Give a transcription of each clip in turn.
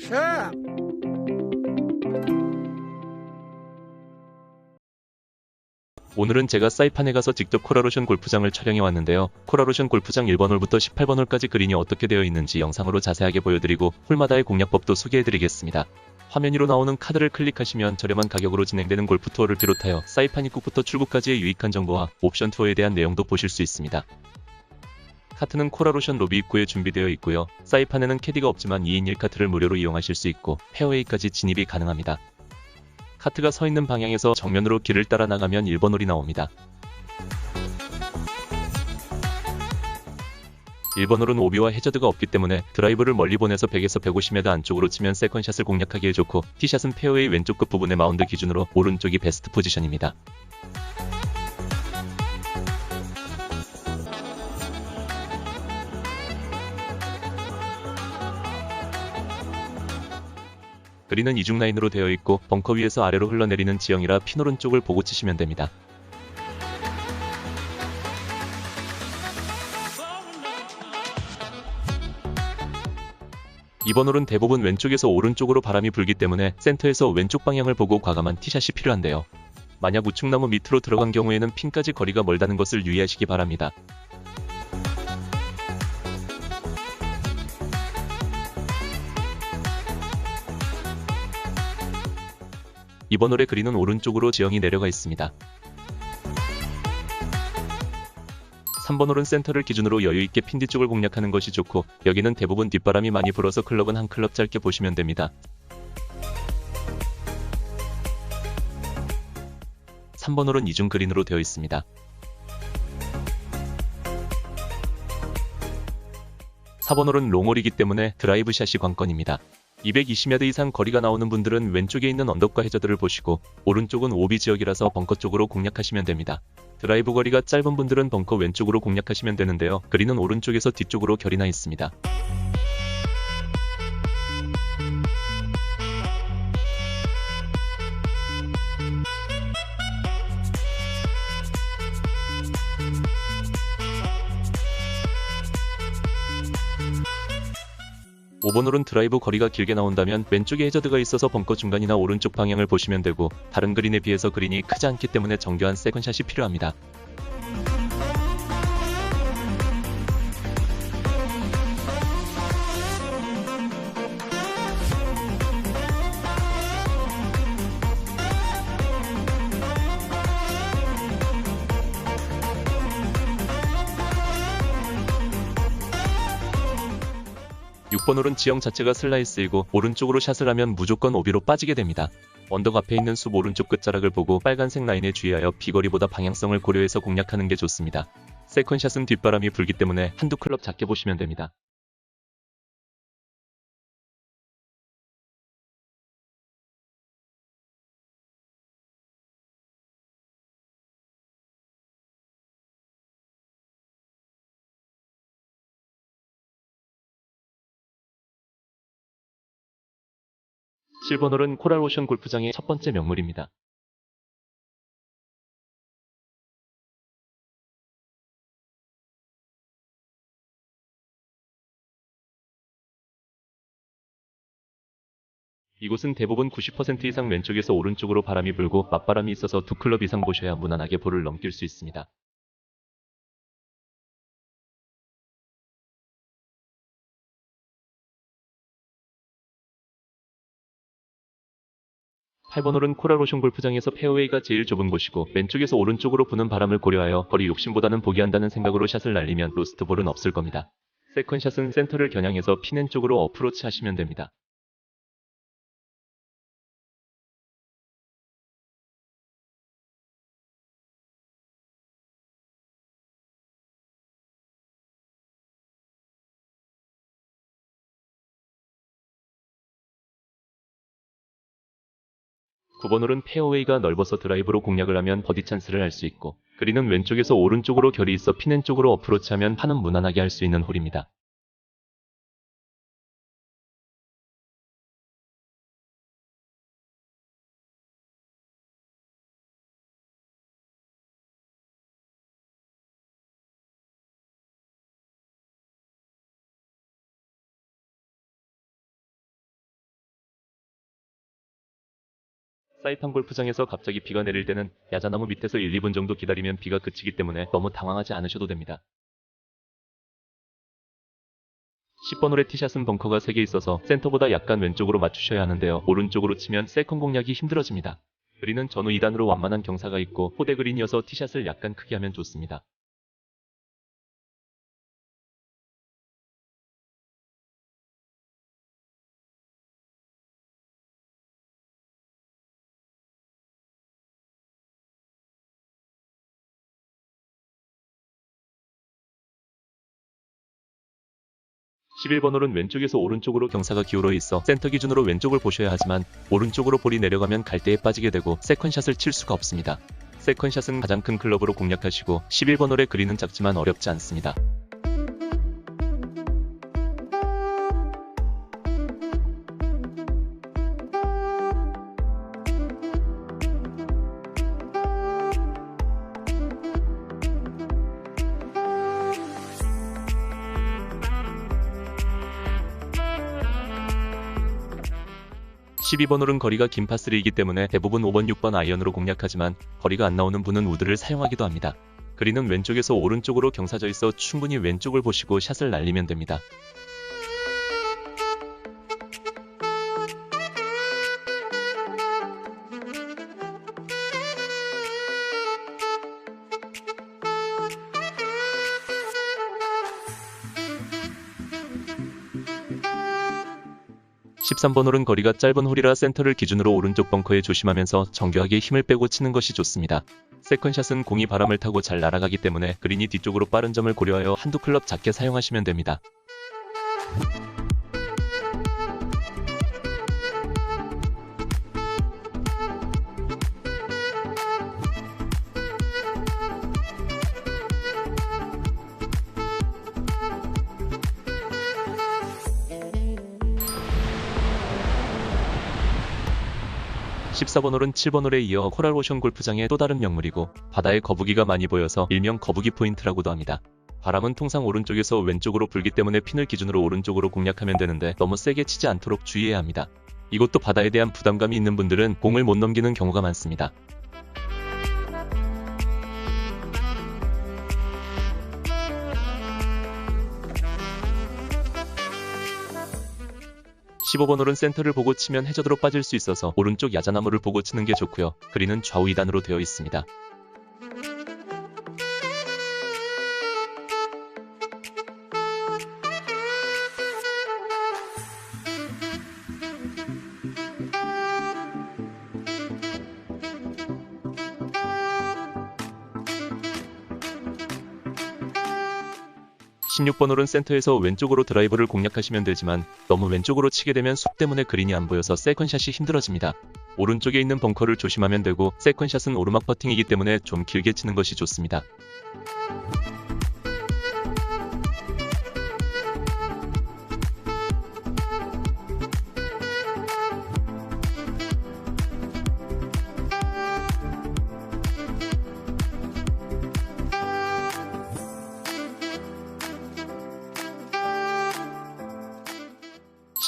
샷! 오늘은 제가 사이판에 가서 직접 코랄오션 골프장을 촬영해 왔는데요. 코랄오션 골프장 1번 홀부터 18번 홀까지 그린이 어떻게 되어 있는지 영상으로 자세하게 보여드리고 홀마다의 공략법도 소개해드리겠습니다. 화면 위로 나오는 카드를 클릭하시면 저렴한 가격으로 진행되는 골프 투어를 비롯하여 사이판 입국부터 출국까지의 유익한 정보와 옵션 투어에 대한 내용도 보실 수 있습니다. 카트는 코랄오션 로비 입구에 준비되어 있고요. 사이판에는 캐디가 없지만 2인 1카트를 무료로 이용하실 수 있고 페어웨이까지 진입이 가능합니다. 카트가 서 있는 방향에서 정면으로 길을 따라 나가면 1번 홀이 나옵니다. 1번 홀은 오비와 해저드가 없기 때문에 드라이브를 멀리 보내서 100에서 150m 안쪽으로 치면 세컨샷을 공략하기에 좋고 티샷은 페어웨이 왼쪽 끝 부분의 마운드 기준으로 오른쪽이 베스트 포지션입니다. 그린은 이중 라인으로 되어 있고 벙커 위에서 아래로 흘러내리는 지형이라 핀 오른쪽을 보고 치시면 됩니다. 이번 홀은 대부분 왼쪽에서 오른쪽으로 바람이 불기 때문에 센터에서 왼쪽 방향을 보고 과감한 티샷이 필요한데요. 만약 우측나무 밑으로 들어간 경우에는 핀까지 거리가 멀다는 것을 유의하시기 바랍니다. 이번 홀의 그린은 오른쪽으로 지형이 내려가 있습니다. 3번 홀은 센터를 기준으로 여유있게 핀 뒤쪽을 공략하는 것이 좋고 여기는 대부분 뒷바람이 많이 불어서 클럽은 한 클럽 짧게 보시면 됩니다. 3번 홀은 이중 그린으로 되어 있습니다. 4번 홀은 롱홀이기 때문에 드라이브 샷이 관건입니다. 220야드 이상 거리가 나오는 분들은 왼쪽에 있는 언덕과 해저드를 보시고 오른쪽은 오비 지역이라서 벙커 쪽으로 공략하시면 됩니다. 드라이브 거리가 짧은 분들은 벙커 왼쪽으로 공략하시면 되는데요. 그린은 오른쪽에서 뒤쪽으로 결이 나 있습니다. (5번) 홀은 드라이브 거리가 길게 나온다면 왼쪽에 해저드가 있어서 벙커 중간이나 오른쪽 방향을 보시면 되고 다른 그린에 비해서 그린이 크지 않기 때문에 정교한 세컨샷이 필요합니다. (6번) 홀은 지형 자체가 슬라이스이고 오른쪽으로 샷을 하면 무조건 오비로 빠지게 됩니다. 언덕 앞에 있는 숲 오른쪽 끝자락을 보고 빨간색 라인에 주의하여 비거리보다 방향성을 고려해서 공략하는 게 좋습니다. 세컨샷은 뒷바람이 불기 때문에 한두 클럽 작게 보시면 됩니다. (7번) 홀은 코랄오션 골프장의 첫 번째 명물입니다. 이곳은 대부분 90% 이상 왼쪽에서 오른쪽으로 바람이 불고 맞바람이 있어서 두 클럽 이상 보셔야 무난하게 볼을 넘길 수 있습니다. (8번) 홀은 코랄오션 골프장에서 페어웨이가 제일 좁은 곳이고 왼쪽에서 오른쪽으로 부는 바람을 고려하여 거리 욕심보다는 보기한다는 생각으로 샷을 날리면 로스트볼은 없을 겁니다. 세컨샷은 센터를 겨냥해서 핀엔 쪽으로 어프로치 하시면 됩니다. (9번) 홀은 페어웨이가 넓어서 드라이브로 공략을 하면 버디 찬스를 할 수 있고 그린은 왼쪽에서 오른쪽으로 결이 있어 핀엔 쪽으로 어프로치하면 파는 무난하게 할 수 있는 홀입니다. 사이판 골프장에서 갑자기 비가 내릴 때는 야자나무 밑에서 1, 2분 정도 기다리면 비가 그치기 때문에 너무 당황하지 않으셔도 됩니다. 10번 홀의 티샷은 벙커가 3개 있어서 센터보다 약간 왼쪽으로 맞추셔야 하는데요. 오른쪽으로 치면 세컨 공략이 힘들어집니다. 그린은 전후 2단으로 완만한 경사가 있고 포대 그린이어서 티샷을 약간 크게 하면 좋습니다. (11번) 홀은 왼쪽에서 오른쪽으로 경사가 기울어 있어 센터 기준으로 왼쪽을 보셔야 하지만 오른쪽으로 볼이 내려가면 갈대에 빠지게 되고 세컨샷을 칠 수가 없습니다. 세컨샷은 가장 큰 클럽으로 공략하시고 11번 홀의 그린은 작지만 어렵지 않습니다. 12번 홀은 거리가 긴 파3이기 때문에 대부분 5번, 6번 아이언으로 공략하지만 거리가 안 나오는 분은 우드를 사용하기도 합니다. 그린은 왼쪽에서 오른쪽으로 경사져 있어 충분히 왼쪽을 보시고 샷을 날리면 됩니다. 13번 홀은 거리가 짧은 홀이라 센터를 기준으로 오른쪽 벙커에 조심하면서 정교하게 힘을 빼고 치는 것이 좋습니다. 세컨샷은 공이 바람을 타고 잘 날아가기 때문에 그린이 뒤쪽으로 빠른 점을 고려하여 한두 클럽 작게 사용하시면 됩니다. 14번 홀은 7번 홀에 이어 코랄오션 골프장의 또 다른 명물이고 바다에 거북이가 많이 보여서 일명 거북이 포인트라고도 합니다. 바람은 통상 오른쪽에서 왼쪽으로 불기 때문에 핀을 기준으로 오른쪽으로 공략하면 되는데 너무 세게 치지 않도록 주의해야 합니다. 이것도 바다에 대한 부담감이 있는 분들은 공을 못 넘기는 경우가 많습니다. 15번 홀은 센터를 보고 치면 해저드로 빠질 수 있어서 오른쪽 야자나무를 보고 치는 게 좋고요. 그린은 좌우 2단으로 되어 있습니다. 16번 홀은 센터에서 왼쪽으로 드라이버를 공략하시면 되지만 너무 왼쪽으로 치게 되면 숲 때문에 그린이 안 보여서 세컨샷이 힘들어집니다. 오른쪽에 있는 벙커를 조심하면 되고 세컨샷은 오르막 퍼팅이기 때문에 좀 길게 치는 것이 좋습니다.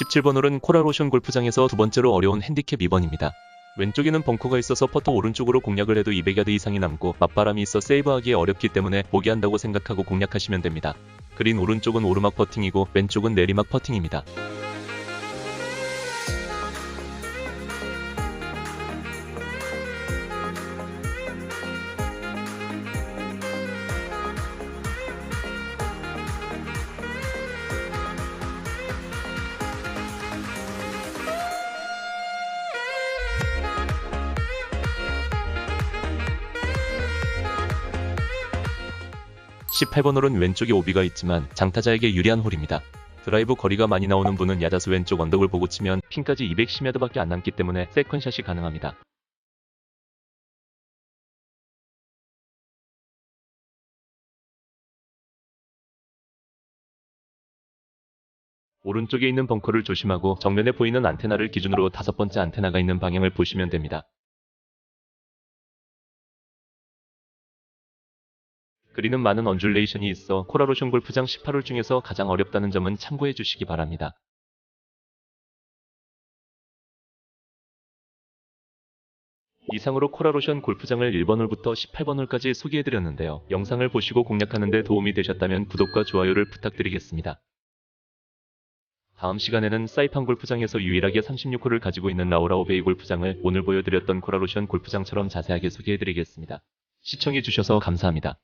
17번 홀은 코랄오션 골프장에서 두 번째로 어려운 핸디캡 2번입니다. 왼쪽에는 벙커가 있어서 퍼터 오른쪽으로 공략을 해도 200야드 이상이 남고 맞바람이 있어 세이브하기 어렵기 때문에 포기한다고 생각하고 공략하시면 됩니다. 그린 오른쪽은 오르막 퍼팅이고 왼쪽은 내리막 퍼팅입니다. 18번 홀은 왼쪽에 오비가 있지만 장타자에게 유리한 홀입니다. 드라이브 거리가 많이 나오는 분은 야자수 왼쪽 언덕을 보고 치면 핀까지 210야드밖에 안 남기 때문에 세컨샷이 가능합니다. 오른쪽에 있는 벙커를 조심하고 정면에 보이는 안테나를 기준으로 5번째 안테나가 있는 방향을 보시면 됩니다. 그린은 많은 언듈레이션이 있어 코랄오션 골프장 18홀 중에서 가장 어렵다는 점은 참고해 주시기 바랍니다. 이상으로 코라로션 골프장을 1번 홀부터 18번 홀까지 소개해드렸는데요. 영상을 보시고 공략하는 데 도움이 되셨다면 구독과 좋아요를 부탁드리겠습니다. 다음 시간에는 사이판 골프장에서 유일하게 36홀을 가지고 있는 라우라오 베이 골프장을 오늘 보여드렸던 코라로션 골프장처럼 자세하게 소개해드리겠습니다. 시청해주셔서 감사합니다.